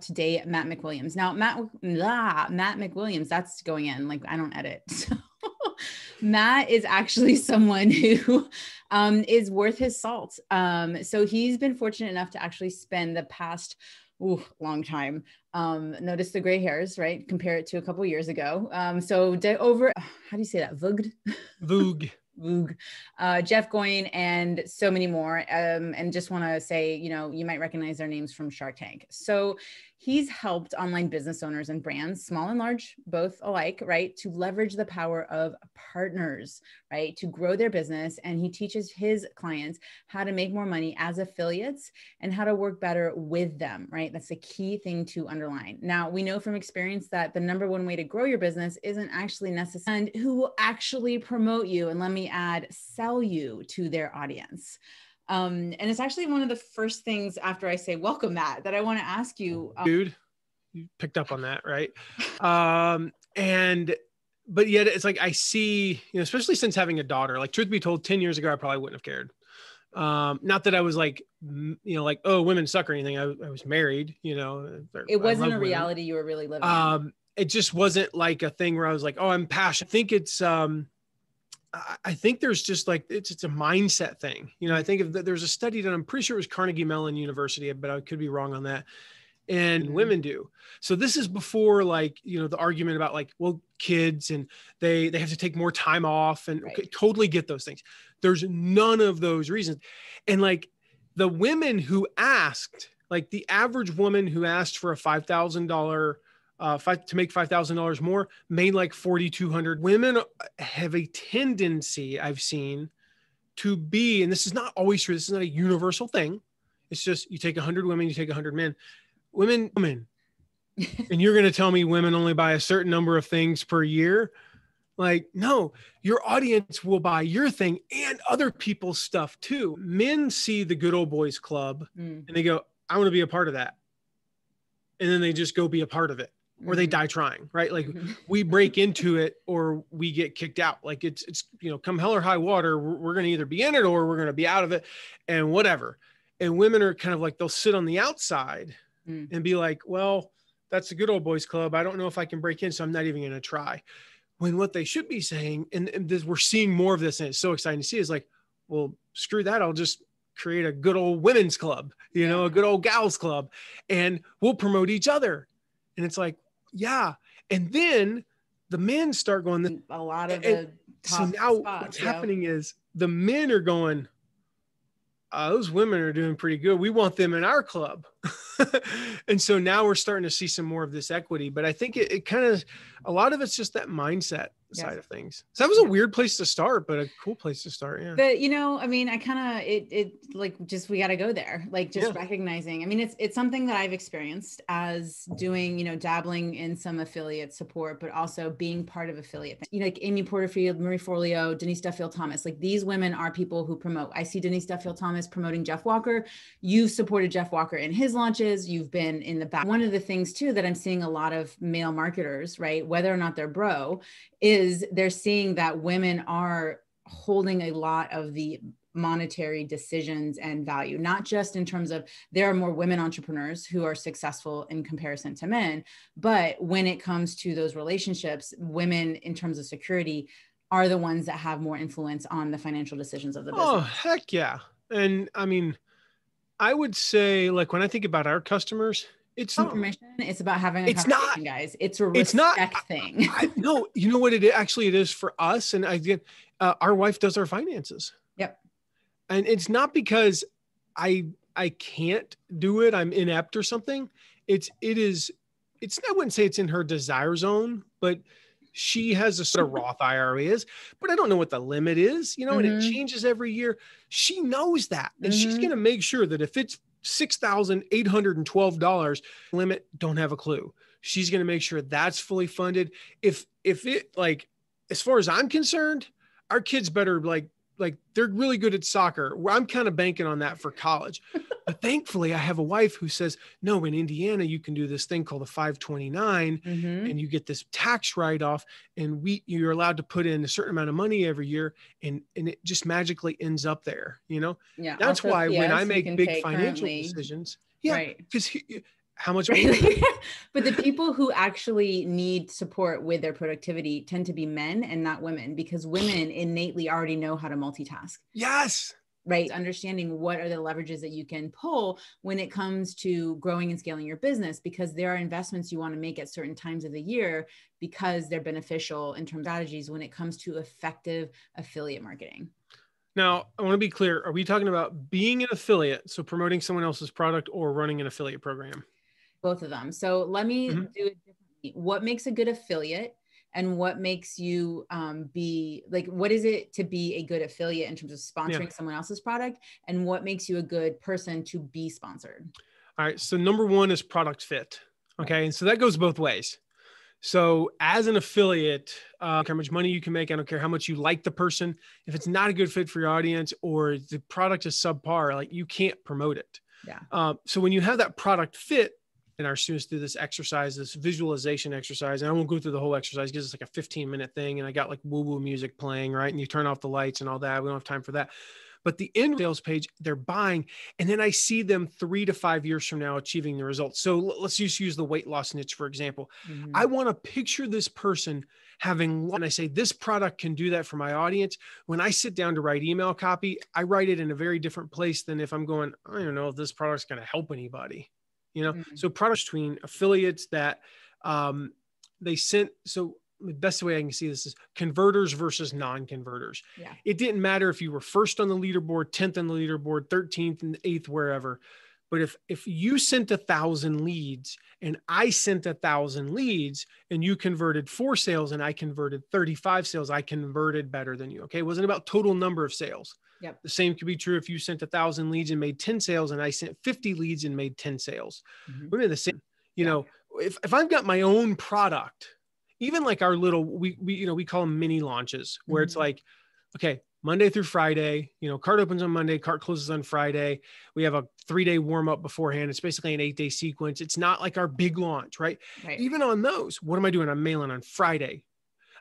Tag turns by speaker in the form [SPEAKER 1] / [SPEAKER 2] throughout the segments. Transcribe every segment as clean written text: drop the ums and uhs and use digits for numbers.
[SPEAKER 1] to date Matt McWilliams. Now, Matt McWilliams, that's going in, like, I don't edit. So Matt is actually someone who is worth his salt. So he's been fortunate enough to actually spend the past long time. Notice the gray hairs, right? Compare it to a couple of years ago. So over, how do you say that?
[SPEAKER 2] Vogue.
[SPEAKER 1] Jeff Goyen and so many more. And just want to say, you might recognize their names from Shark Tank. So he's helped online business owners and brands, small and large, both alike, right, to leverage the power of partners, right, to grow their business. And he teaches his clients how to make more money as affiliates and how to work better with them, right? That's the key thing to underline. Now, we know from experience that the number one way to grow your business isn't actually necessary, and who will actually promote you, and let me add, sell you to their audience. And it's actually one of the first things after I say, welcome, Matt, that I want to ask you.
[SPEAKER 2] Dude, you picked up on that, right? But yet it's like, I see, especially since having a daughter, like, truth be told, 10 years ago, I probably wouldn't have cared. Not that I was like, like, oh, women suck or anything. I was married,
[SPEAKER 1] it wasn't a reality you were really living in.
[SPEAKER 2] It just wasn't like a thing where I was like, oh, I'm passionate. I think it's, I think there's just like, it's a mindset thing. I think there's a study done, I'm pretty sure it was Carnegie Mellon University, but I could be wrong on that. And women do. So this is before, like, the argument about, like, well, kids and they have to take more time off, and
[SPEAKER 1] right.
[SPEAKER 2] Okay, totally get those things. There's none of those reasons. And like the women who asked, like the average woman who asked for a $5,000 to make $5,000 more, made like 4,200. Women have a tendency, I've seen, to be, and this is not always true, this is not a universal thing. It's just, you take 100 women, you take 100 men. Women. And you're going to tell me women only buy a certain number of things per year? Like, no, your audience will buy your thing and other people's stuff too. Men see the Good Old Boys Club and they go, I want to be a part of that. And then they just go be a part of it. Or they die trying, right? Like, we break into it or we get kicked out. Like, it's come hell or high water, we're going to either be in it or we're going to be out of it, and whatever. And women are kind of like, they'll sit on the outside and be like, well, that's the Good Old Boys Club. I don't know if I can break in, so I'm not even going to try. When what they should be saying, and this, we're seeing more of this, and it's so exciting to see, is like, well, screw that. I'll just create a good old women's club, a good old gals club, and we'll promote each other. And it's like, yeah. And then the men start going,
[SPEAKER 1] a lot of the top
[SPEAKER 2] so now
[SPEAKER 1] spots,
[SPEAKER 2] what's happening is the men are going, those women are doing pretty good. We want them in our club. And so now we're starting to see some more of this equity, but I think it kind of, a lot of it's just that mindset side of things. So that was a weird place to start, but a cool place to start. Yeah.
[SPEAKER 1] But, I mean, I kind of, it like, just, we got to go there. Like, just recognizing, I mean, it's something that I've experienced as doing, dabbling in some affiliate support, but also being part of affiliate, like Amy Porterfield, Marie Forleo, Denise Duffield Thomas, like, these women are people who promote. I see Denise Duffield Thomas promoting Jeff Walker. You've supported Jeff Walker in his launches. You've been in the back. One of the things too, that I'm seeing a lot of male marketers, right, whether or not they're bro, is they're seeing that women are holding a lot of the monetary decisions and value, not just in terms of there are more women entrepreneurs who are successful in comparison to men, but when it comes to those relationships, women in terms of security are the ones that have more influence on the financial decisions of the business.
[SPEAKER 2] Oh, heck yeah. And I mean, I would say, like, when I think about our customers, it's
[SPEAKER 1] permission. It's about having a conversation, guys. It's a respect thing.
[SPEAKER 2] No, you know what it is for us. And again, our wife does our finances.
[SPEAKER 1] Yep.
[SPEAKER 2] And it's not because I can't do it, I'm inept or something. I wouldn't say it's in her desire zone, but she has a sort of Roth IRAs, but I don't know what the limit is, and it changes every year. She knows that. And she's going to make sure that if it's $6,812 limit, don't have a clue. She's going to make sure that's fully funded. If it, like, as far as I'm concerned, our kids better, like they're really good at soccer. I'm kind of banking on that for college. But thankfully, I have a wife who says, no, in Indiana, you can do this thing called a 529 and you get this tax write-off, and you're allowed to put in a certain amount of money every year, and it just magically ends up there,
[SPEAKER 1] Yeah.
[SPEAKER 2] That's
[SPEAKER 1] also,
[SPEAKER 2] why when I make big financial decisions,
[SPEAKER 1] right.
[SPEAKER 2] because how much?
[SPEAKER 1] Right? But the people who actually need support with their productivity tend to be men and not women, because women innately already know how to multitask.
[SPEAKER 2] Yes.
[SPEAKER 1] Right. Understanding what are the leverages that you can pull when it comes to growing and scaling your business, because there are investments you want to make at certain times of the year because they're beneficial in terms of strategies when it comes to effective affiliate marketing.
[SPEAKER 2] Now, I want to be clear. Are we talking about being an affiliate, so promoting someone else's product, or running an affiliate program?
[SPEAKER 1] Both of them. So let me do it differently. What makes a good affiliate, and what makes you be like, what is it to be a good affiliate in terms of sponsoring someone else's product, and what makes you a good person to be sponsored?
[SPEAKER 2] All right. So number one is product fit. Okay. And so that goes both ways. So as an affiliate, how much money you can make, I don't care how much you like the person. If it's not a good fit for your audience, or the product is subpar, like, you can't promote it.
[SPEAKER 1] Yeah.
[SPEAKER 2] So when you have that product fit, and our students do this exercise, this visualization exercise, and I won't go through the whole exercise because it's like a 15-minute thing, and I got like woo-woo music playing, right? And you turn off the lights and all that. We don't have time for that. But the end sales page, they're buying, and then I see them 3 to 5 years from now achieving the results. So let's just use the weight loss niche, for example. I want to picture this person having, and I say, this product can do that for my audience. When I sit down to write email copy, I write it in a very different place than if I'm going, I don't know if this product's going to help anybody. So products between affiliates that they sent. So the best way I can see this is converters versus non-converters.
[SPEAKER 1] Yeah.
[SPEAKER 2] It didn't matter if you were first on the leaderboard, 10th on the leaderboard, 13th and 8th, wherever. But if you sent 1,000 leads and I sent 1,000 leads, and you converted 4 sales and I converted 35 sales, I converted better than you. Okay. It wasn't about total number of sales.
[SPEAKER 1] Yep.
[SPEAKER 2] The same could be true if you sent 1,000 leads and made 10 sales, and I sent 50 leads and made 10 sales. We're in the same, if I've got my own product, even like our little, we call them mini launches, where it's like, okay, Monday through Friday, cart opens on Monday, cart closes on Friday. We have a 3-day warm up beforehand. It's basically an 8-day sequence. It's not like our big launch, right? Even on those, what am I doing? I'm mailing on Friday.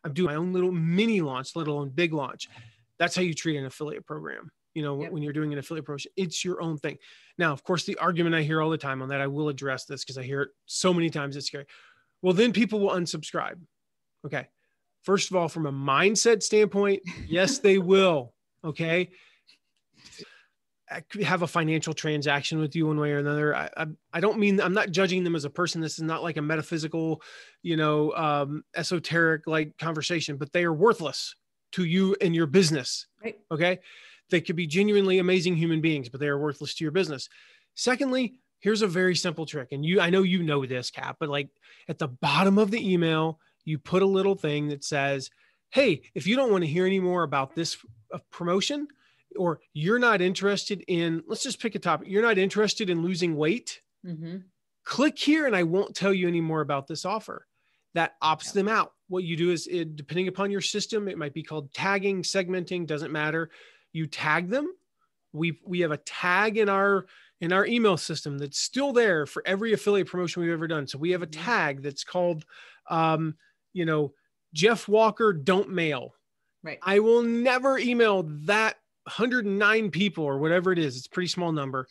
[SPEAKER 2] I'm doing my own little mini launch, let alone big launch. That's how you treat an affiliate program. When you're doing an affiliate program, it's your own thing. Now, of course, the argument I hear all the time on that, I will address this because I hear it so many times. It's scary. Well, then people will unsubscribe. Okay. First of all, from a mindset standpoint, yes, they will. Okay. I could have a financial transaction with you one way or another. I don't mean, I'm not judging them as a person. This is not like a metaphysical, esoteric like conversation, but they are worthless to you and your business.
[SPEAKER 1] Right.
[SPEAKER 2] Okay. They could be genuinely amazing human beings, but they are worthless to your business. Secondly, here's a very simple trick. And I know you know this, Cap, but like at the bottom of the email, you put a little thing that says, hey, if you don't want to hear any more about this promotion, or you're not interested in, let's just pick a topic. You're not interested in losing weight. Click here and I won't tell you any more about this offer. That opts them out. What you do is, depending upon your system, it might be called tagging, segmenting, doesn't matter. You tag them. We have a tag in our email system that's still there for every affiliate promotion we've ever done. So we have a tag that's called, Jeff Walker, don't mail.
[SPEAKER 1] Right.
[SPEAKER 2] I will never email that 109 people or whatever it is. It's a pretty small number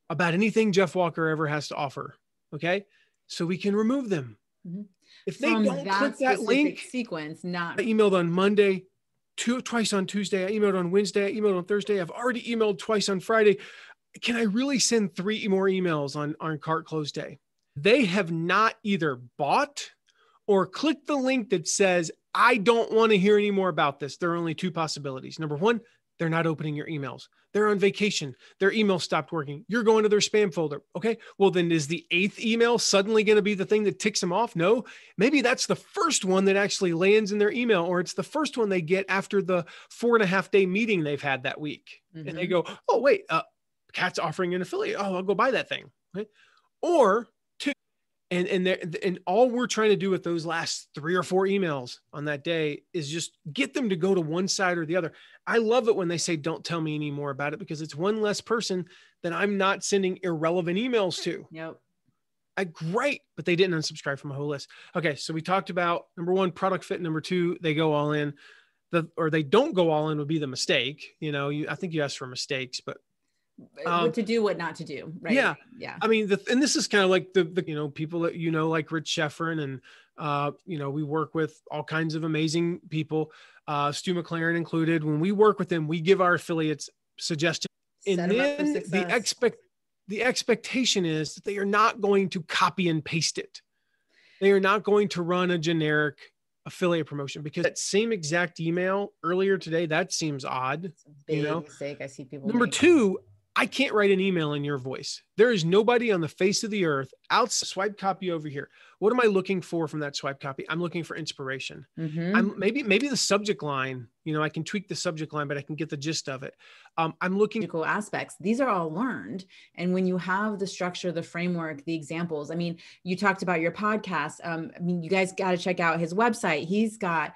[SPEAKER 2] about anything Jeff Walker ever has to offer. Okay. So we can remove them. If they don't click that link
[SPEAKER 1] sequence, I
[SPEAKER 2] emailed on Monday, twice on Tuesday, I emailed on Wednesday, I emailed on Thursday. I've already emailed twice on Friday. Can I really send 3 more emails on cart close day? They have not either bought or clicked the link that says, I don't want to hear any more about this. There are only 2 possibilities. Number 1, they're not opening your emails. They're on vacation. Their email stopped working. You're going to their spam folder. Okay. Well, then is the 8th email suddenly going to be the thing that ticks them off? No, maybe that's the first one that actually lands in their email, or it's the first one they get after the 4.5-day meeting they've had that week. And they go, oh, wait, Kat's offering an affiliate. Oh, I'll go buy that thing. Right? Or 2. And all we're trying to do with those last 3 or 4 emails on that day is just get them to go to one side or the other. I love it when they say, don't tell me any more about it, because it's one less person that I'm not sending irrelevant emails to.
[SPEAKER 1] Yep.
[SPEAKER 2] Great. But they didn't unsubscribe from a whole list. Okay. So we talked about number 1, product fit. Number 2, they go all in. Or they don't go all in would be the mistake. I think you asked for mistakes, but
[SPEAKER 1] what to do, what not to do. Right.
[SPEAKER 2] Yeah.
[SPEAKER 1] Yeah.
[SPEAKER 2] I mean, and this is kind of like the, people that, like Rich Sheffrin and, we work with all kinds of amazing people, Stu McLaren included. When we work with them, we give our affiliates suggestions. And then the expectation is that they are not going to copy and paste it. They are not going to run a generic affiliate promotion, because that same exact email earlier today, that seems odd.
[SPEAKER 1] It's a big mistake I see people
[SPEAKER 2] Number
[SPEAKER 1] make.
[SPEAKER 2] two, I can't write an email in your voice. There is nobody on the face of the earth swipe copy over here. What am I looking for from that swipe copy? I'm looking for inspiration. I'm maybe the subject line, I can tweak the subject line, but I can get the gist of it. I'm looking
[SPEAKER 1] aspects. These are all learned. And when you have the structure, the framework, the examples, I mean, you talked about your podcast. You guys got to check out his website. He's got,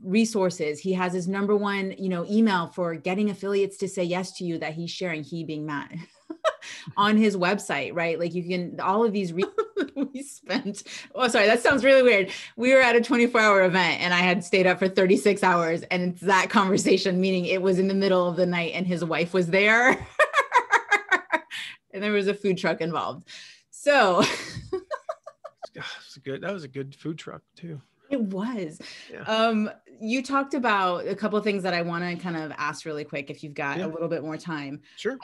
[SPEAKER 1] resources. He has his number one, email for getting affiliates to say yes to you that he's sharing, he being Matt, on his website, right? Like you can, all of these, we spent, oh, sorry, that sounds really weird. We were at a 24-hour event and I had stayed up for 36 hours, and it's that conversation, meaning it was in the middle of the night and his wife was there and there was a food truck involved. So
[SPEAKER 2] that was a good food truck too.
[SPEAKER 1] It was.
[SPEAKER 2] Yeah.
[SPEAKER 1] You talked about a couple of things that I want to kind of ask really quick, if you've got a little bit more time.
[SPEAKER 2] Sure.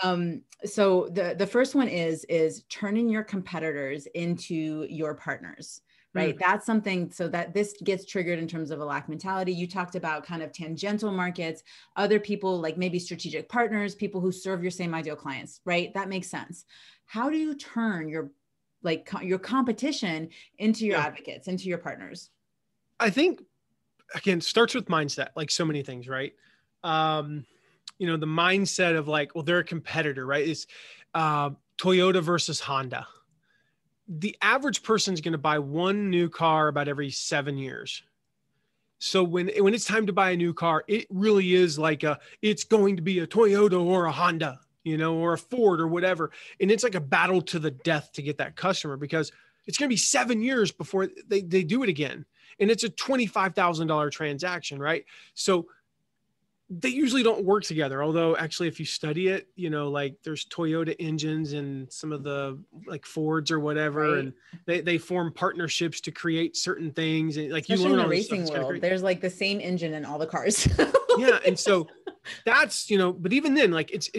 [SPEAKER 1] So the first one is turning your competitors into your partners, right? That's something, so that this gets triggered in terms of a lack mentality. You talked about kind of tangential markets, other people like maybe strategic partners, people who serve your same ideal clients, right? That makes sense. How do you turn your competition into your advocates, into your partners?
[SPEAKER 2] I think, again, starts with mindset, like so many things, right? The mindset of like, well, they're a competitor, right? It's Toyota versus Honda. The average person's going to buy one new car about every 7 years. So when it's time to buy a new car, it really is like it's going to be a Toyota or a Honda, or a Ford or whatever. And it's like a battle to the death to get that customer, because it's going to be 7 years before they do it again. And it's a $25,000 transaction, right? So they usually don't work together. Although actually, if you study it, like there's Toyota engines and some of the like Fords or whatever, right. And they form partnerships to create certain things. And like
[SPEAKER 1] especially
[SPEAKER 2] you learn
[SPEAKER 1] in the
[SPEAKER 2] all
[SPEAKER 1] racing
[SPEAKER 2] this stuff.
[SPEAKER 1] world, there's like the same engine in all the cars.
[SPEAKER 2] Yeah. And so that's, but even then, like it's,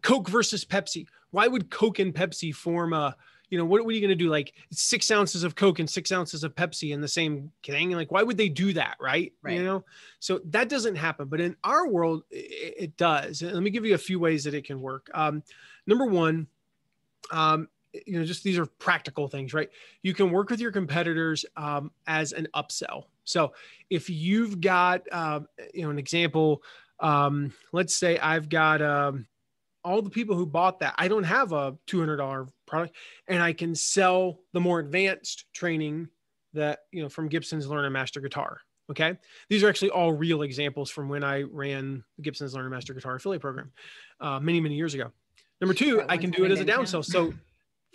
[SPEAKER 2] Coke versus Pepsi. Why would Coke and Pepsi form a, what are you going to do? Like 6 ounces of Coke and 6 ounces of Pepsi in the same thing. Like, why would they do that? Right. So that doesn't happen, but in our world, it does. And let me give you a few ways that it can work. Number one, just these are practical things, right? You can work with your competitors as an upsell. So if you've got, an example, let's say I've got all the people who bought that, I don't have a $200 product, and I can sell the more advanced training that, from Gibson's Learn and Master Guitar. Okay. These are actually all real examples from when I ran the Gibson's Learn and Master Guitar affiliate program many, many years ago. Number two, I can do it as a downsell. So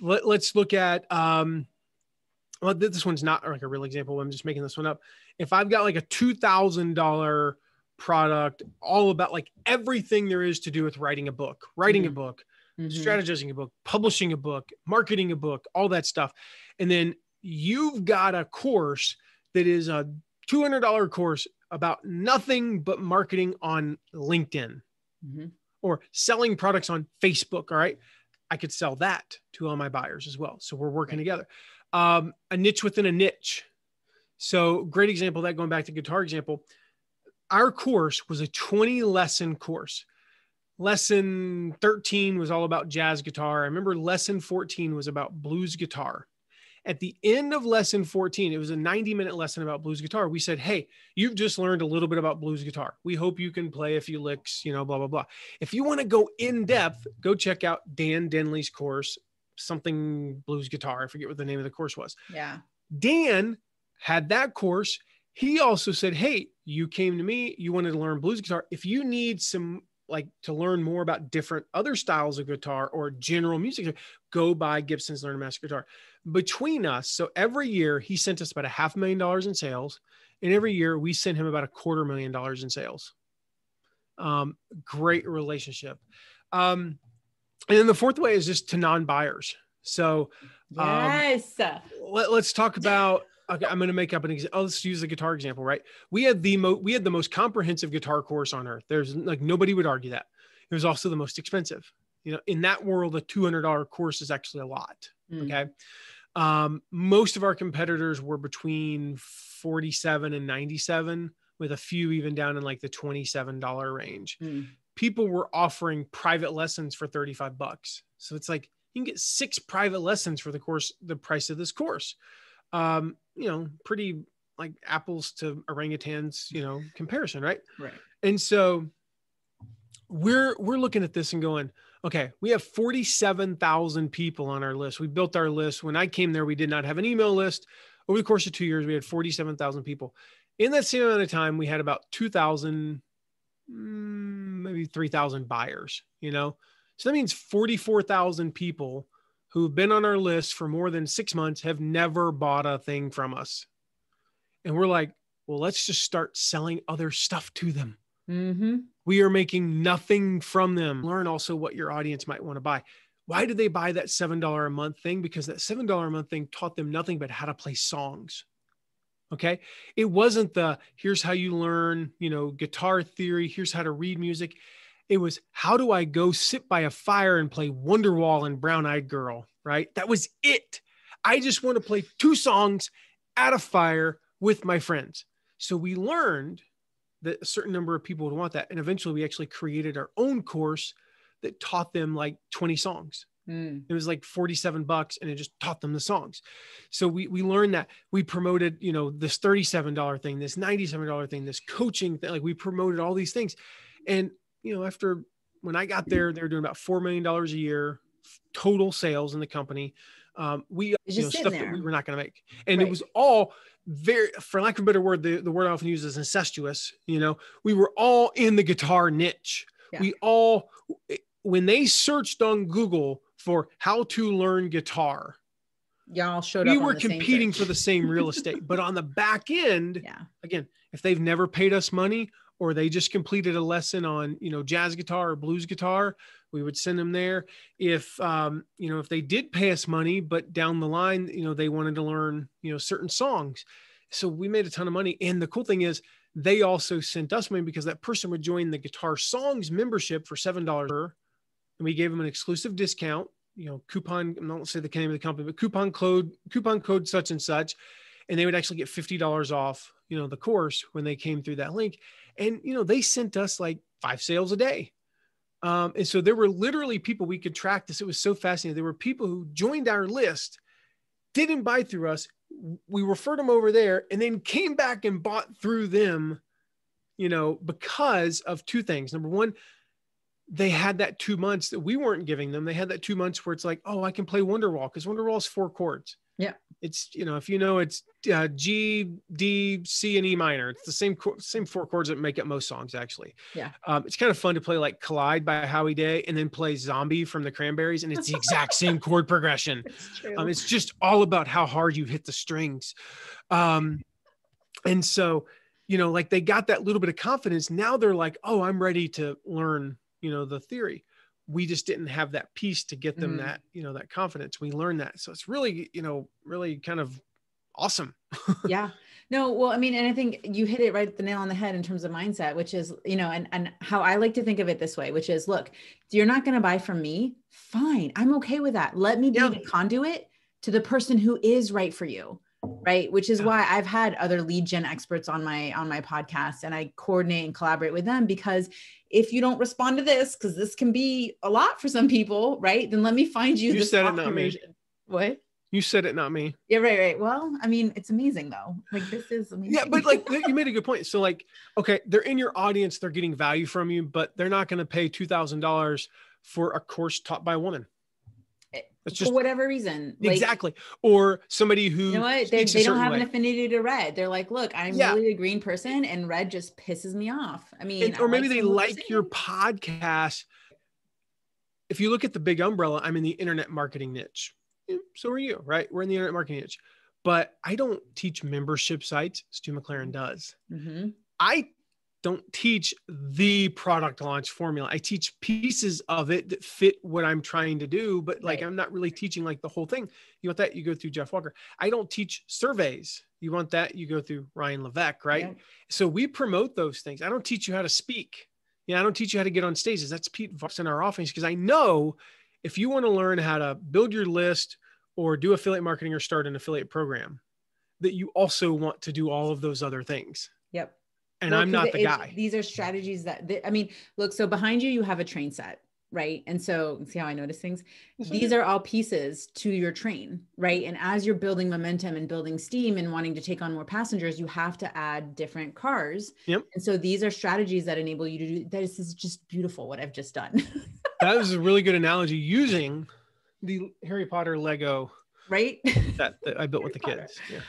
[SPEAKER 2] let's look at, well, this one's not like a real example. I'm just making this one up. If I've got like a $2,000 product, all about like everything there is to do with writing a book, strategizing a book, publishing a book, marketing a book, all that stuff. And then you've got a course that is a $200 course about nothing but marketing on LinkedIn or selling products on Facebook. All right. I could sell that to all my buyers as well. So we're working together. A niche within a niche. So great example of that, going back to guitar example. Our course was a 20 lesson course. Lesson 13 was all about jazz guitar. I remember lesson 14 was about blues guitar. At the end of lesson 14, it was a 90-minute lesson about blues guitar. We said, hey, you've just learned a little bit about blues guitar. We hope you can play a few licks, blah, blah, blah. If you want to go in depth, go check out Dan Denley's course, something blues guitar. I forget what the name of the course was.
[SPEAKER 1] Yeah.
[SPEAKER 2] Dan had that course. He also said, hey, you came to me, you wanted to learn blues guitar. If you need some, like to learn more about different other styles of guitar or general music, go buy Gibson's Learn and Master Guitar. Between us, so every year he sent us about $500,000 in sales. And every year we sent him about $250,000 in sales. Great relationship. And then the fourth way is just to non-buyers. So
[SPEAKER 1] yes,
[SPEAKER 2] let's talk about, okay, I'm going to make up an example. Let's use the guitar example, right? We had the most comprehensive guitar course on earth. There's like, nobody would argue that. It was also the most expensive. You know, in that world, a $200 course is actually a lot. Okay. Most of our competitors were between 47 and 97, with a few even down in like the $27 range. People were offering private lessons for $35. So it's like, you can get 6 private lessons for the price of this course. You know, pretty like apples to orangutans, you know, comparison, right?
[SPEAKER 1] Right.
[SPEAKER 2] And so we're looking at this and going, okay, we have 47,000 people on our list. We built our list. When I came there, we did not have an email list. Over the course of 2 years, we had 47,000 people. In that same amount of time, we had about 2,000, maybe 3,000 buyers, you know? So that means 44,000 people who've been on our list for more than 6 months have never bought a thing from us. And we're like, well, let's just start selling other stuff to them. We are making nothing from them. Learn also what your audience might want to buy. Why did they buy that $7 a month thing? Because that $7 a month thing taught them nothing but how to play songs. Okay. It wasn't here's how you learn, you know, guitar theory. Here's how to read music. It was, how do I go sit by a fire and play Wonderwall and Brown Eyed Girl? Right. That was it. I just want to play 2 songs at a fire with my friends. So we learned that a certain number of people would want that. And eventually we actually created our own course that taught them like 20 songs. It was like $47 and it just taught them the songs. So we learned that. We promoted, you know, this $37 thing, this $97 thing, this coaching thing. Like, we promoted all these things. And, you know, when I got there, they were doing about $4 million a year total sales in the company. We, you know, stuff that we were not going to make. And it was all very, for lack of a better word, the word I often use is incestuous. You know, we were all in the guitar niche. We all, when they searched on Google for how to learn guitar,
[SPEAKER 1] y'all showed
[SPEAKER 2] we
[SPEAKER 1] up. We
[SPEAKER 2] were competing for the same real estate. But on the back end, again, if they've never paid us money, or they just completed a lesson on, you know, jazz guitar or blues guitar, we would send them there. If, you know, if they did pay us money, but down the line, you know, they wanted to learn, you know, certain songs. So we made a ton of money. And the cool thing is, they also sent us money because that person would join the Guitar Songs membership for $7 per, and we gave them an exclusive discount, you know, coupon, I'm not going to say the name of the company, but coupon code such and such. And they would actually get $50 off, you know, the course when they came through that link. And, you know, they sent us like 5 sales a day. And so there were literally people, we could track this. It was so fascinating. There were people who joined our list, didn't buy through us. We referred them over there and then came back and bought through them, you know, because of 2 things. Number one, they had that 2 months that we weren't giving them. They had that 2 months where it's like, oh, I can play Wonderwall, because Wonderwall is 4 chords.
[SPEAKER 1] Yeah.
[SPEAKER 2] It's, you know, if you know, it's G, D, C, and E minor. It's the same 4 chords that make up most songs, actually.
[SPEAKER 1] Yeah.
[SPEAKER 2] It's kind of fun to play like Collide by Howie Day and then play Zombie from the Cranberries. And it's the exact same chord progression.
[SPEAKER 1] It's true.
[SPEAKER 2] It's just all about how hard you hit the strings. And so, you know, like, they got that little bit of confidence. Now they're like, oh, I'm ready to learn, you know, the theory. We just didn't have that piece to get them that, you know, that confidence. We learned that. So it's really, you know, really kind of awesome.
[SPEAKER 1] Yeah. No, well, I mean, and I think you hit it right, the nail on the head in terms of mindset, which is, you know, and how I like to think of it this way, which is, look, you're not going to buy from me. Fine. I'm okay with that. Let me be the conduit to the person who is right for you. Right. Which is why I've had other lead gen experts on my podcast, and I coordinate and collaborate with them, because if you don't respond to this, because this can be a lot for some people, right? Then let me find you.
[SPEAKER 2] You said it, not me.
[SPEAKER 1] What?
[SPEAKER 2] You said it, not me.
[SPEAKER 1] Yeah. Right. Well, I mean, it's amazing though. Like, this is amazing.
[SPEAKER 2] Yeah. But like, you made a good point. So like, okay, they're in your audience, they're getting value from you, but they're not going to pay $2,000 for a course taught by a woman.
[SPEAKER 1] That's just, for whatever reason.
[SPEAKER 2] Exactly. Like, or somebody who,
[SPEAKER 1] you know what, they don't have an affinity to red. They're like, look, I'm really a green person and red just pisses me off. I mean,
[SPEAKER 2] or maybe they like your podcast. If you look at the big umbrella, I'm in the internet marketing niche. So are you, right? We're in the internet marketing niche, but I don't teach membership sites. Stu McLaren does. I don't teach the product launch formula. I teach pieces of it that fit what I'm trying to do, but like, I'm not really teaching like the whole thing. You want that, you go through Jeff Walker. I don't teach surveys. You want that, you go through Ryan Levesque, right? Yeah. So we promote those things. I don't teach you how to speak. I don't teach you how to get on stages. That's Pete Voss in our office. Because I know if you want to learn how to build your list or do affiliate marketing or start an affiliate program, that you also want to do all of those other things.
[SPEAKER 1] Yep.
[SPEAKER 2] And I'm not the guy.
[SPEAKER 1] These are strategies I mean, look, so behind you, you have a train set, right? And so see how I notice things? These are all pieces to your train, right? And as you're building momentum and building steam and wanting to take on more passengers, you have to add different cars.
[SPEAKER 2] Yep.
[SPEAKER 1] And so these are strategies that enable you to do that. This is just beautiful what I've just done.
[SPEAKER 2] That was a really good analogy using the Harry Potter Lego,
[SPEAKER 1] right?
[SPEAKER 2] that I built with the kids. Yeah.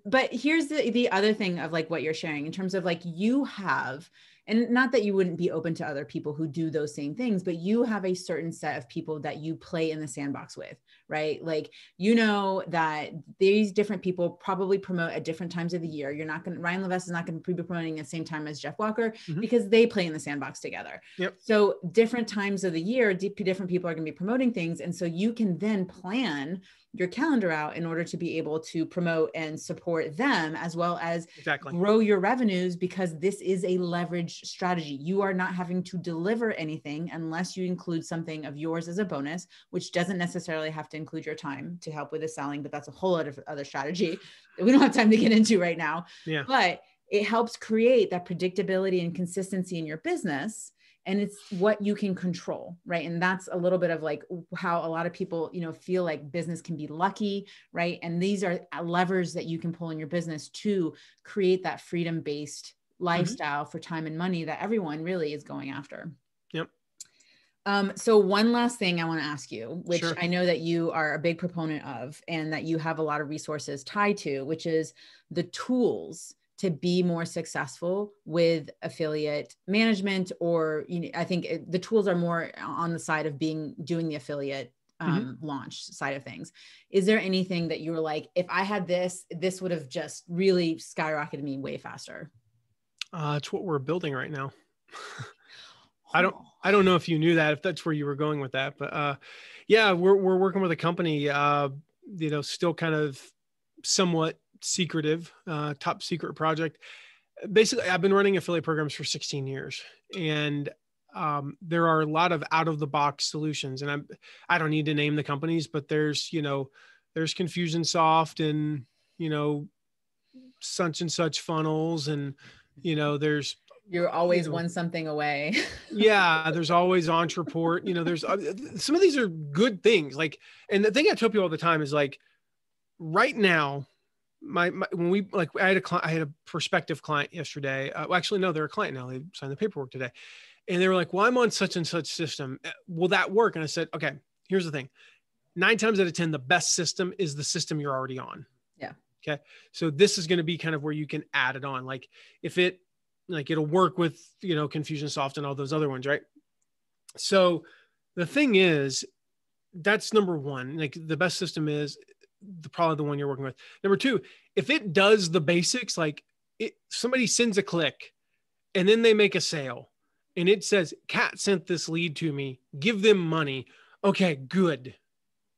[SPEAKER 1] But here's the other thing of like what you're sharing in terms of like you have, and not that you wouldn't be open to other people who do those same things, but you have a certain set of people that you play in the sandbox with, right? Like, you know, that these different people probably promote at different times of the year. Ryan Levesque is not going to be promoting at the same time as Jeff Walker because they play in the sandbox together.
[SPEAKER 2] Yep.
[SPEAKER 1] So different times of the year, different people are going to be promoting things. And so you can then plan your calendar out in order to be able to promote and support them, as well as grow your revenues, because this is a leverage strategy. You are not having to deliver anything unless you include something of yours as a bonus, which doesn't necessarily have to include your time to help with the selling, but that's a whole other strategy that we don't have time to get into right now.
[SPEAKER 2] Yeah.
[SPEAKER 1] But it helps create that predictability and consistency in your business. And it's what you can control, right? And that's a little bit of like how a lot of people, you know, feel like business can be lucky, right? And these are levers that you can pull in your business to create that freedom-based lifestyle for time and money that everyone really is going after.
[SPEAKER 2] Yep.
[SPEAKER 1] So one last thing I want to ask you, which I know that you are a big proponent of, and that you have a lot of resources tied to, which is the tools to be more successful with affiliate management, or, you know, I think the tools are more on the side of doing the affiliate launch side of things. Is there anything that you were like, if I had this would have just really skyrocketed me way faster?
[SPEAKER 2] It's what we're building right now. I don't know if you knew that, if that's where you were going with that, but yeah, we're working with a company, you know, still kind of somewhat secretive, top secret project. Basically, I've been running affiliate programs for 16 years, and there are a lot of out of the box solutions, and I don't need to name the companies, but there's Confusionsoft and, you know, such and such funnels, and, you know,
[SPEAKER 1] you're always one something away.
[SPEAKER 2] Yeah. There's always Entreport, you know, there's some of these are good things. Like, and the thing I tell people all the time is like, right now, when we, like, I had a prospective client yesterday. Well, actually, no, they're a client now. They signed the paperwork today, and they were like, well, I'm on such and such system. Will that work? And I said, okay, here's the thing. 9 times out of 10, the best system is the system you're already on.
[SPEAKER 1] Yeah.
[SPEAKER 2] Okay. So this is going to be kind of where you can add it on. Like it'll work with, you know, Confusionsoft and all those other ones. Right. So the thing is, that's number one. Like, the best system is probably the one you're working with. Number two, if it does the basics, like somebody sends a click and then they make a sale and it says, Kat sent this lead to me, give them money. Okay, good.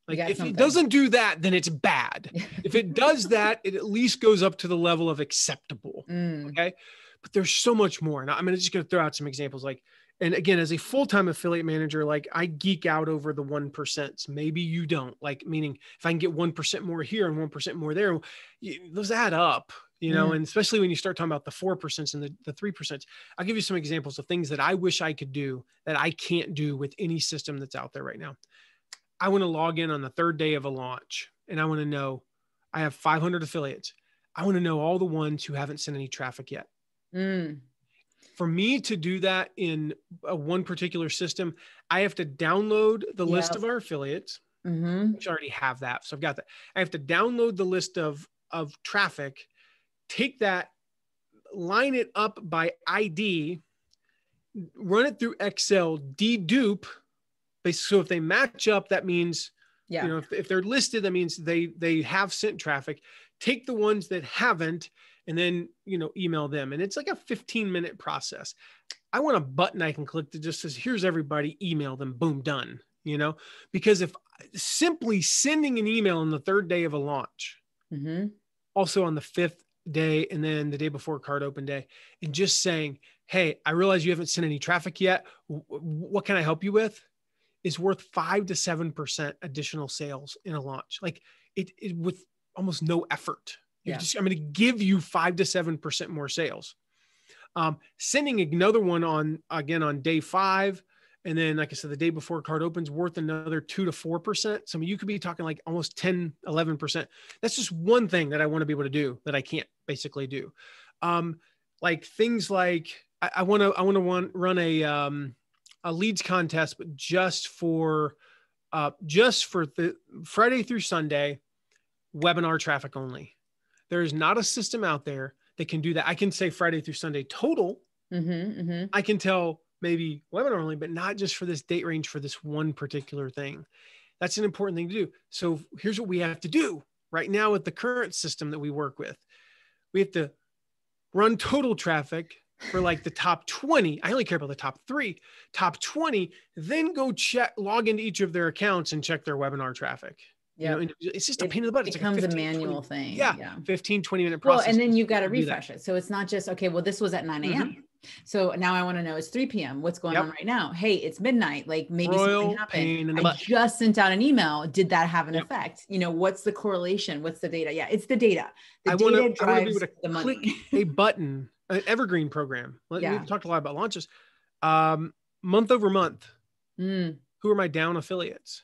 [SPEAKER 2] Like, if it doesn't do that, then it's bad. If it does that, it at least goes up to the level of acceptable. Okay. But there's so much more. And I'm just going to throw out some examples. Like, and again, as a full-time affiliate manager, like, I geek out over the 1%. Maybe you don't, like, meaning if I can get 1% more here and 1% more there, those add up, you know, and especially when you start talking about the 4% and the 3%. I'll give you some examples of things that I wish I could do that I can't do with any system that's out there right now. I want to log in on the 3rd day of a launch, and I want to know, I have 500 affiliates. I want to know all the ones who haven't sent any traffic yet. For me to do that in one particular system, I have to download the list of our affiliates, which I already have that. So I've got that. I have to download the list of traffic, take that, line it up by ID, run it through Excel, dedupe. So if they match up, that means, you know, if they're listed, that means they have sent traffic. Take the ones that haven't, and then, email them. And it's like a 15-minute process. I want a button I can click that just says, here's everybody, email them, boom, done, because if simply sending an email on the third day of a launch, also on the fifth day, and then the day before card open day, and just saying, hey, I realize you haven't sent any traffic yet. What can I help you with? Is worth 5 to 7% additional sales in a launch. Like it with almost no effort. I'm going to give you 5 to 7% more sales. Sending another one on day 5. And then, like I said, the day before card opens, worth another 2 to 4%. So you could be talking like almost 10, 11%. That's just one thing that I want to be able to do that I can't basically do. Like things like I want to run a leads contest, but just for the Friday through Sunday webinar traffic only. There is not a system out there that can do that. I can say Friday through Sunday total. I can tell maybe webinar only, but not just for this date range for this one particular thing. That's an important thing to do. So here's what we have to do right now with the current system that we work with. We have to run total traffic for like the top 20. I only care about the top 3, top 20, then go log into each of their accounts and check their webinar traffic.
[SPEAKER 1] Yeah.
[SPEAKER 2] It's just a pain in the butt.
[SPEAKER 1] It becomes like a manual thing.
[SPEAKER 2] Yeah. 15, 20-minute process.
[SPEAKER 1] Well, and then you've got to refresh it. So it's not just, okay, well, this was at 9 a.m. So now I want to know it's 3 p.m. What's going on right now? Hey, it's midnight. Like maybe something happened. I just sent out an email. Did that have an effect? What's the correlation? What's the data? Yeah, it's the data. The data drives the money.
[SPEAKER 2] Click a button, an evergreen program. We've talked a lot about launches. Month over month. Who are my down affiliates?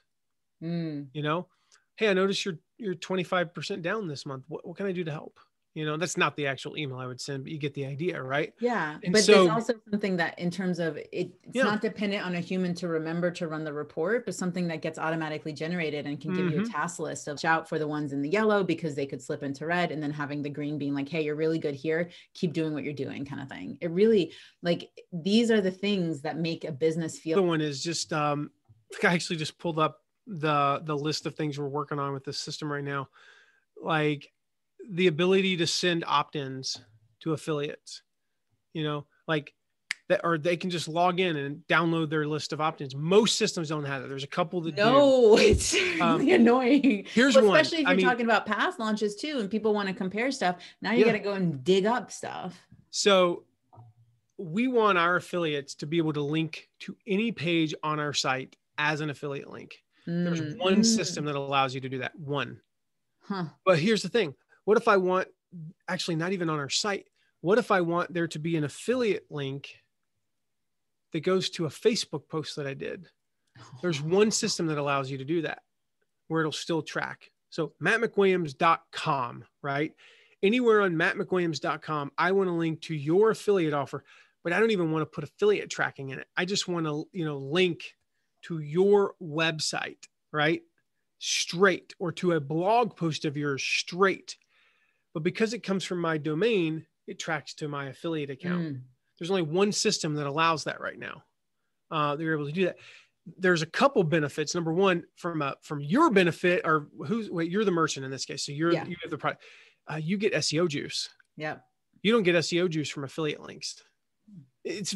[SPEAKER 2] Hey, I noticed you're 25% down this month. What can I do to help? That's not the actual email I would send, but you get the idea, right?
[SPEAKER 1] Yeah. But there's also something that in terms of it's not dependent on a human to remember to run the report, but something that gets automatically generated and can give you a task list of shout for the ones in the yellow because they could slip into red, and then having the green being like, hey, you're really good here. Keep doing what you're doing kind of thing. It really, like, these are the things that make a business feel.
[SPEAKER 2] The one is just, I actually just pulled up the list of things we're working on with this system right now. Like, the ability to send opt-ins to affiliates, like that, or they can just log in and download their list of opt-ins. Most systems don't have it. There's a couple that do.
[SPEAKER 1] It's really annoying.
[SPEAKER 2] Here's one.
[SPEAKER 1] Especially if you're talking about past launches too, and people want to compare stuff. Now you got to go and dig up stuff.
[SPEAKER 2] So we want our affiliates to be able to link to any page on our site as an affiliate link. There's one system that allows you to do that. One. But here's the thing. What if I want, actually not even on our site, what if I want there to be an affiliate link that goes to a Facebook post that I did? There's one system that allows you to do that, where it'll still track. So mattmcwilliams.com, right? Anywhere on mattmcwilliams.com, I want to link to your affiliate offer, but I don't even want to put affiliate tracking in it. I just want to, link to your website, right? Straight, or to a blog post of yours straight. But because it comes from my domain, it tracks to my affiliate account. There's only one system that allows that right now. They're able to do that. There's a couple benefits. Number one, from your benefit, or you're the merchant in this case. So you have the product. You get SEO juice.
[SPEAKER 1] Yeah. You
[SPEAKER 2] don't get SEO juice from affiliate links. It's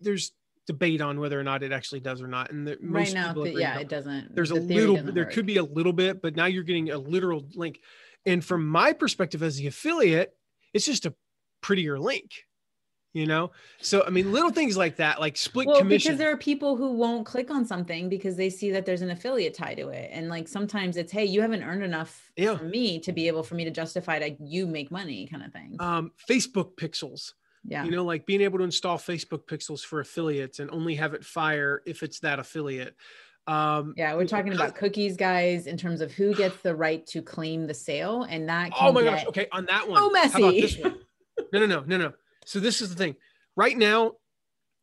[SPEAKER 2] there's debate on whether or not it actually does or not. And
[SPEAKER 1] right now, it doesn't.
[SPEAKER 2] There's there could be a little bit, but now you're getting a literal link. And from my perspective as the affiliate, it's just a prettier link, So, I mean, little things like that, like split commission.
[SPEAKER 1] Because there are people who won't click on something because they see that there's an affiliate tie to it. And like, sometimes it's, hey, you haven't earned enough from me to be able for me to justify that you make money kind of thing.
[SPEAKER 2] Facebook pixels.
[SPEAKER 1] Yeah.
[SPEAKER 2] Like being able to install Facebook pixels for affiliates and only have it fire if it's that affiliate.
[SPEAKER 1] We're talking about cookies, guys, in terms of who gets the right to claim the sale. And that
[SPEAKER 2] gosh. Okay. On that one.
[SPEAKER 1] Oh, messy.
[SPEAKER 2] How about this one? No. So this is the thing right now,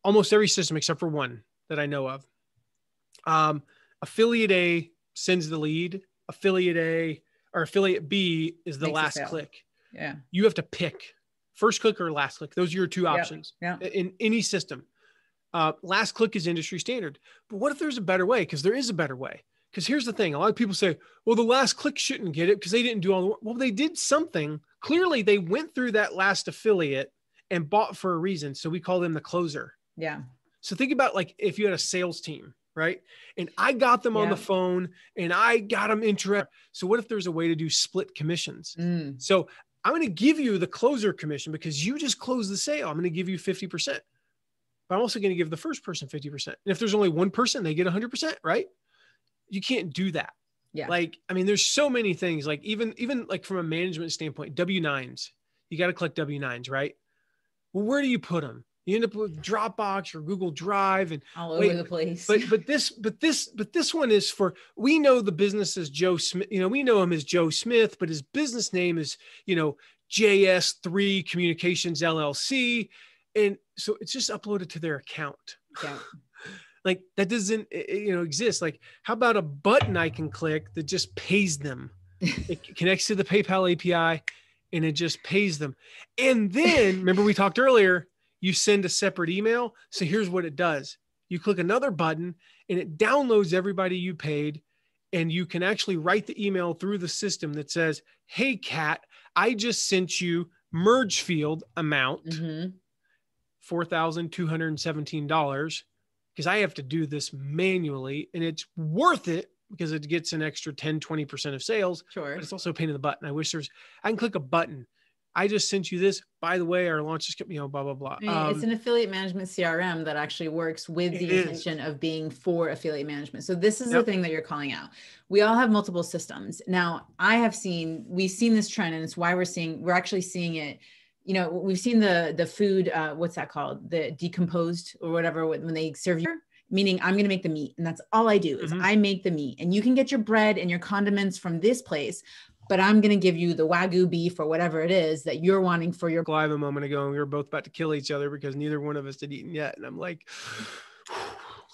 [SPEAKER 2] almost every system except for one that I know of, affiliate A sends the lead, affiliate A or affiliate B is the last click.
[SPEAKER 1] Yeah.
[SPEAKER 2] You have to pick first click or last click. Those are your two options in any system. Last click is industry standard. But what if there's a better way? Because there is a better way. Because here's the thing. A lot of people say, well, the last click shouldn't get it because they didn't do all the work. Well, they did something clearly they went through that last affiliate and bought for a reason. So we call them the closer.
[SPEAKER 1] Yeah.
[SPEAKER 2] So think about like if you had a sales team, right? And I got them on the phone and I got them interested. So what if there's a way to do split commissions? So I'm going to give you the closer commission because you just closed the sale. I'm going to give you 50%. But I'm also going to give the first person 50%. And if there's only one person, they get 100%, right? You can't do that.
[SPEAKER 1] Yeah.
[SPEAKER 2] Like, I mean, there's so many things, like even like from a management standpoint, W-9s, you got to collect W-9s, right? Well, where do you put them? You end up with Dropbox or Google Drive and
[SPEAKER 1] all over the place.
[SPEAKER 2] But this one is for, we know the business is Joe Smith, you know, we know him as Joe Smith, but his business name is, you know, JS3 Communications LLC. And so it's just uploaded to their account.
[SPEAKER 1] Yeah.
[SPEAKER 2] Like that doesn't, you know, exist. Like how about a button I can click that just pays them? It connects to the PayPal API and it just pays them. And then remember we talked earlier, you send a separate email. So here's what it does. You click another button and it downloads everybody you paid. And you can actually write the email through the system that says, hey, Kat, I just sent you merge field amount, $4,217, because I have to do this manually and it's worth it because it gets an extra 10, 20% of sales.
[SPEAKER 1] Sure.
[SPEAKER 2] But it's also a pain in the butt. And I wish I can click a button. I just sent you this. By the way, our launch is, you know, blah, blah, blah.
[SPEAKER 1] It's an affiliate management CRM that actually works with the intention of being for affiliate management. So this is the thing that you're calling out. We all have multiple systems. Now we've seen this trend, and it's why we're actually seeing it. You know, we've seen the food, what's that called? The decomposed or whatever, when they serve you, meaning I'm going to make the meat. And that's all I do is I make the meat, and you can get your bread and your condiments from this place, but I'm going to give you the Wagyu beef or whatever it is that you're wanting for your
[SPEAKER 2] live a moment ago. And we were both about to kill each other because neither one of us had eaten yet. And I'm like,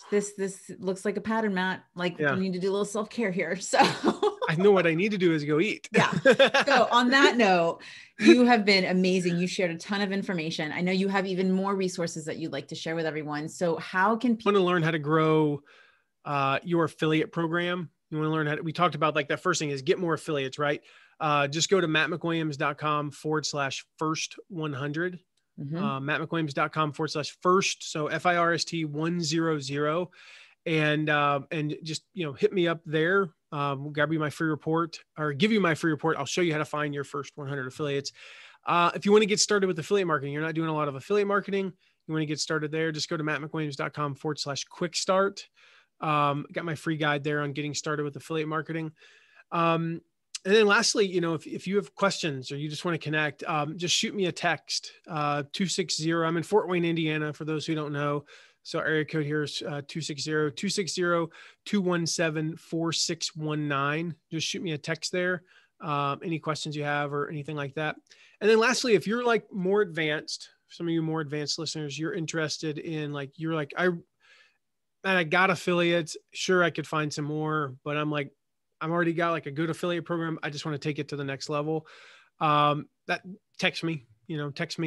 [SPEAKER 1] this looks like a pattern, Matt. Like we need to do a little self-care here. So
[SPEAKER 2] I know what I need to do is go eat.
[SPEAKER 1] Yeah. So on that note, you have been amazing. You shared a ton of information. I know you have even more resources that you'd like to share with everyone. So how can people
[SPEAKER 2] want to learn how to grow your affiliate program? You want to learn how to, we talked about like that first thing is get more affiliates, right? Just go to mattmcwilliams.com/first100, mattmcwilliams.com/first. So FIRST 100. And just, you know, hit me up there. Grab you my free report or give you my free report. I'll show you how to find your first 100 affiliates. If you want to get started with affiliate marketing, you're not doing a lot of affiliate marketing, you want to get started there, just go to mattmcwilliams.com/quick start. Got my free guide there on getting started with affiliate marketing. And then lastly, you know, if you have questions or you just want to connect, just shoot me a text, 260. I'm in Fort Wayne, Indiana, for those who don't know. So area code here is 260-217-4619. Just shoot me a text there. Any questions you have or anything like that. And then lastly, if you're like more advanced, some of you more advanced listeners, you're interested in like, you're like, I got affiliates. Sure, I could find some more, but I'm like, I'm already got like a good affiliate program. I just want to take it to the next level. That text me and I'll just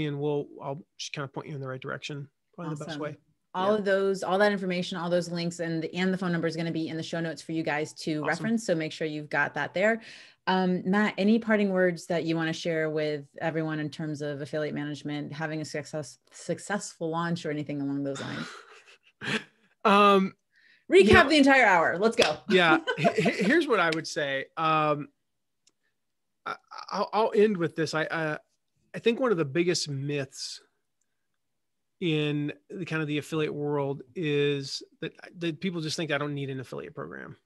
[SPEAKER 2] kind of point you in the right direction. Probably the best way.
[SPEAKER 1] All of those, all that information, all those links and the phone number is going to be in the show notes for you guys to reference. So make sure you've got that there. Matt, any parting words that you want to share with everyone in terms of affiliate management, having a successful launch or anything along those lines? Recap the entire hour. Let's go.
[SPEAKER 2] Yeah. Here's what I would say. I'll end with this. I think one of the biggest myths in the kind of the affiliate world is that people just think I don't need an affiliate program,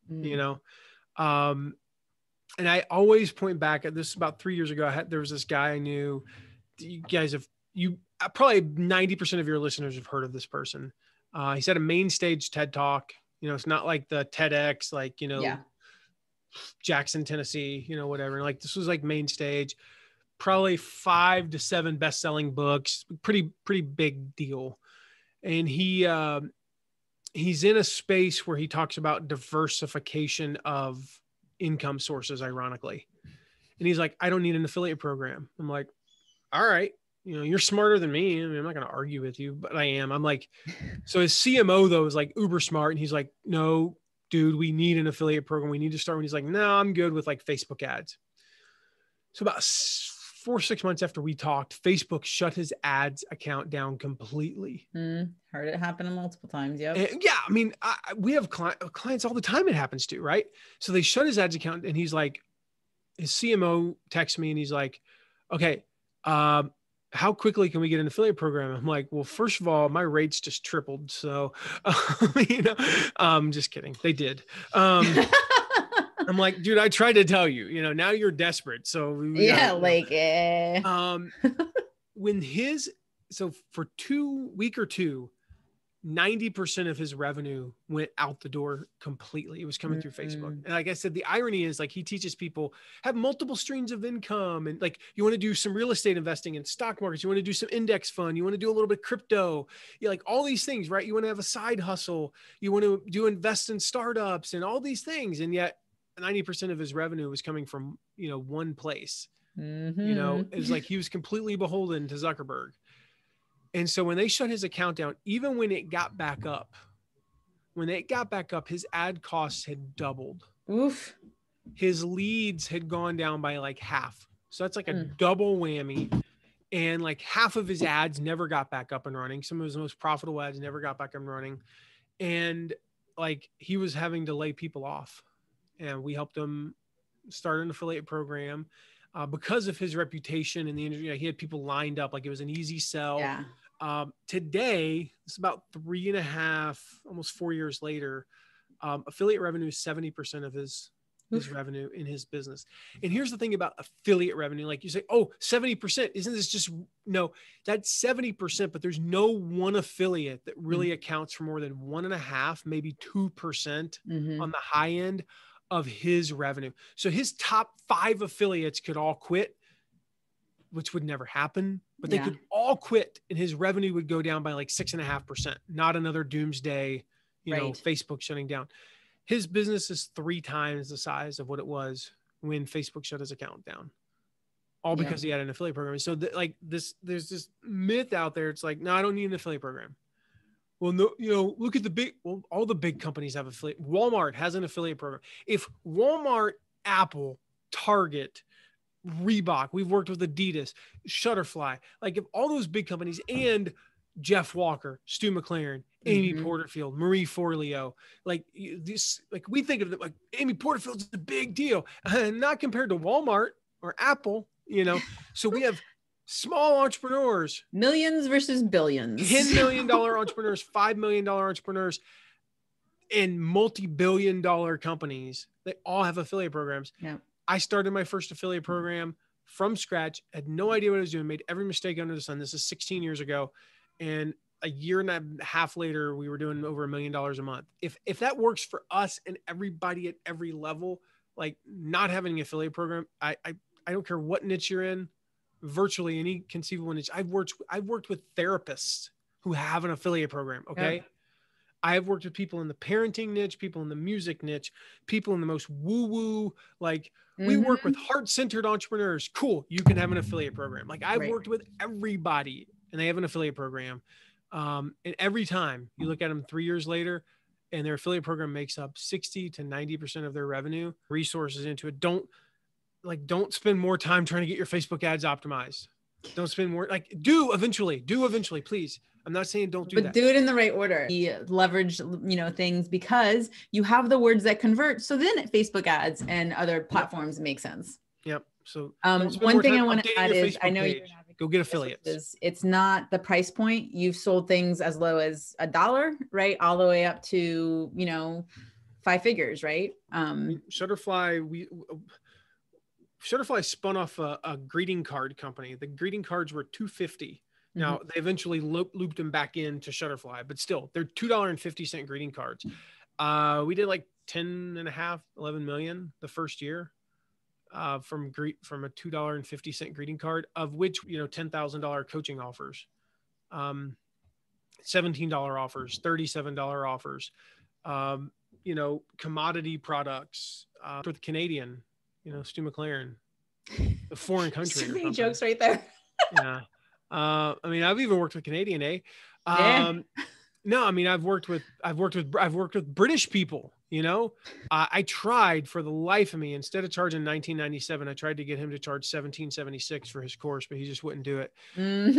[SPEAKER 2] you know? And I always point back at this about 3 years ago. There was this guy I knew. You guys probably 90% of your listeners have heard of this person. He's at a main stage TED Talk. You know, it's not like the TEDx, like, you know, Jackson, Tennessee, you know, whatever. Like this was like main stage, probably 5 to 7 best-selling books, pretty big deal. And he's in a space where he talks about diversification of income sources, ironically. And he's like, I don't need an affiliate program. I'm like, all right. You know, you're smarter than me. I mean, I'm not going to argue with you, but I am. I'm like, so his CMO though is like uber smart. And he's like, no, dude, we need an affiliate program. We need to start. And he's like, no, I'm good with like Facebook ads. So about 4 or 6 months after we talked, Facebook shut his ads account down completely.
[SPEAKER 1] Heard it happen multiple times. Yep.
[SPEAKER 2] And yeah. I mean, we have clients all the time it happens to, right? So they shut his ads account, and he's like, his CMO texts me and he's like, okay, how quickly can we get an affiliate program? I'm like, well, first of all, my rates just tripled. So, just kidding. They did. I'm like, dude, I tried to tell you, now you're desperate. So so for week or two, 90% of his revenue went out the door completely. It was coming through Facebook. And like I said, the irony is like, he teaches people have multiple streams of income. And like, you want to do some real estate investing in stock markets. You want to do some index fund. You want to do a little bit of crypto. Like all these things, right? You want to have a side hustle. You want to invest in startups and all these things. And yet 90% of his revenue was coming from, one place. It was like, he was completely beholden to Zuckerberg. And so when they shut his account down, even when it got back up, his ad costs had doubled.
[SPEAKER 1] Oof.
[SPEAKER 2] His leads had gone down by like half. So that's like a double whammy. And like half of his ads never got back up and running. Some of his most profitable ads never got back up and running. And like he was having to lay people off. And we helped him start an affiliate program. Because of his reputation in the industry, he had people lined up, like it was an easy sell.
[SPEAKER 1] Yeah.
[SPEAKER 2] Today, it's about 3.5, almost 4 years later, affiliate revenue is 70% of his revenue in his business. And here's the thing about affiliate revenue. Like you say, 70%, isn't this just, no, that's 70%, but there's no one affiliate that really accounts for more than 1.5, maybe 2% on the high end of his revenue. So his top 5 affiliates could all quit, which would never happen, but they could all quit and his revenue would go down by like 6.5%, not another doomsday, Facebook shutting down. His business is 3 times the size of what it was when Facebook shut his account down, all because he had an affiliate program. So there's this myth out there. It's like, no, I don't need an affiliate program. Well, no, look at all the big companies have affiliate. Walmart has an affiliate program. If Walmart, Apple, Target, Reebok, we've worked with Adidas, Shutterfly, like if all those big companies and Jeff Walker, Stu McLaren, Amy Porterfield, Marie Forleo, like we think of them like Amy Porterfield's a big deal, not compared to Walmart or Apple, so we have small entrepreneurs,
[SPEAKER 1] millions versus billions,
[SPEAKER 2] $10 million entrepreneurs, $5 million entrepreneurs, and multi-billion-dollar companies. They all have affiliate programs.
[SPEAKER 1] Yeah.
[SPEAKER 2] I started my first affiliate program from scratch, had no idea what I was doing, made every mistake under the sun. This is 16 years ago. And a year and a half later, we were doing over $1 million a month. If that works for us and everybody at every level, like not having an affiliate program, I don't care what niche you're in, virtually any conceivable niche. I've worked with therapists who have an affiliate program. Okay. Yeah. I've worked with people in the parenting niche, people in the music niche, people in the most woo-woo, like we work with heart-centered entrepreneurs. Cool. You can have an affiliate program. Like I've worked with everybody and they have an affiliate program. And every time you look at them 3 years later and their affiliate program makes up 60 to 90% of their revenue, resources into it. Don't spend more time trying to get your Facebook ads optimized. Don't spend more, do eventually, please. I'm not saying don't do that.
[SPEAKER 1] But do it in the right order. You leverage, things because you have the words that convert. So then Facebook ads and other platforms make sense.
[SPEAKER 2] Yep. So
[SPEAKER 1] one thing I want to add is I know you're
[SPEAKER 2] go get affiliates.
[SPEAKER 1] It's not the price point. You've sold things as low as $1, right? All the way up to, 5 figures, right?
[SPEAKER 2] Shutterfly spun off a greeting card company. The greeting cards were $2.50. Now they eventually looped them back into Shutterfly, but still they're $2.50 greeting cards. We did like 11 million the first year from a $2.50 greeting card, of which, $10,000 coaching offers, $17 offers, $37 offers, commodity products, with Canadian, Stu McLaren, a foreign country.
[SPEAKER 1] So many jokes right there.
[SPEAKER 2] Yeah. I've even worked with Canadian, No, I've worked with British people You know, I tried for the life of me, instead of charging $19.97, I tried to get him to charge $17.76 for his course, but he just wouldn't do it. You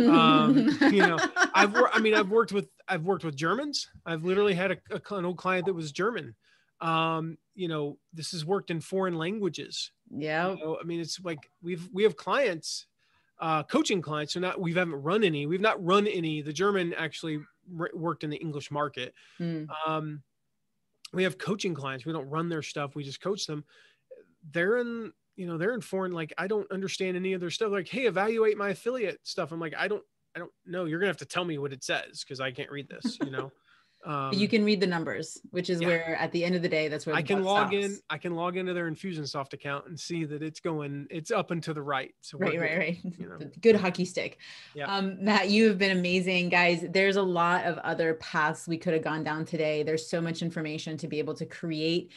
[SPEAKER 2] know, I've worked with Germans. I've literally had an old client that was German. You know, this has worked in foreign languages.
[SPEAKER 1] Yeah.
[SPEAKER 2] You know, I mean, it's like we have clients, coaching clients. So we've not run any. The German actually worked in the English market. We have coaching clients. We don't run their stuff. We just coach them. They're in foreign, like, I don't understand any of their stuff. Like, hey, evaluate my affiliate stuff. I'm like, I don't know. You're gonna have to tell me what it says, because I can't read this, you know.
[SPEAKER 1] You can read the numbers, which is where, at the end of the day, that's where
[SPEAKER 2] I can log into their Infusionsoft account and see that it's up and to the right. So
[SPEAKER 1] right.
[SPEAKER 2] You know?
[SPEAKER 1] Good hockey stick.
[SPEAKER 2] Yeah.
[SPEAKER 1] Matt, you have been amazing, guys. There's a lot of other paths we could have gone down today. There's so much information to be able to create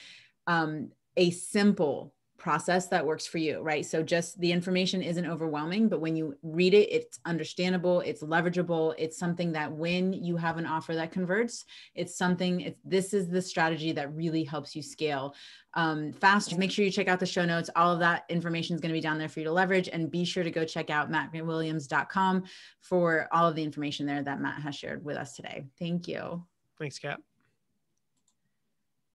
[SPEAKER 1] a simple process that works for you, right? So just the information isn't overwhelming, but when you read it, it's understandable, it's leverageable. It's something that when you have an offer that converts, this is the strategy that really helps you scale fast. Make sure you check out the show notes. All of that information is going to be down there for you to leverage, and be sure to go check out McWilliams.com for all of the information there that Matt has shared with us today. Thank you.
[SPEAKER 2] Thanks, Kat.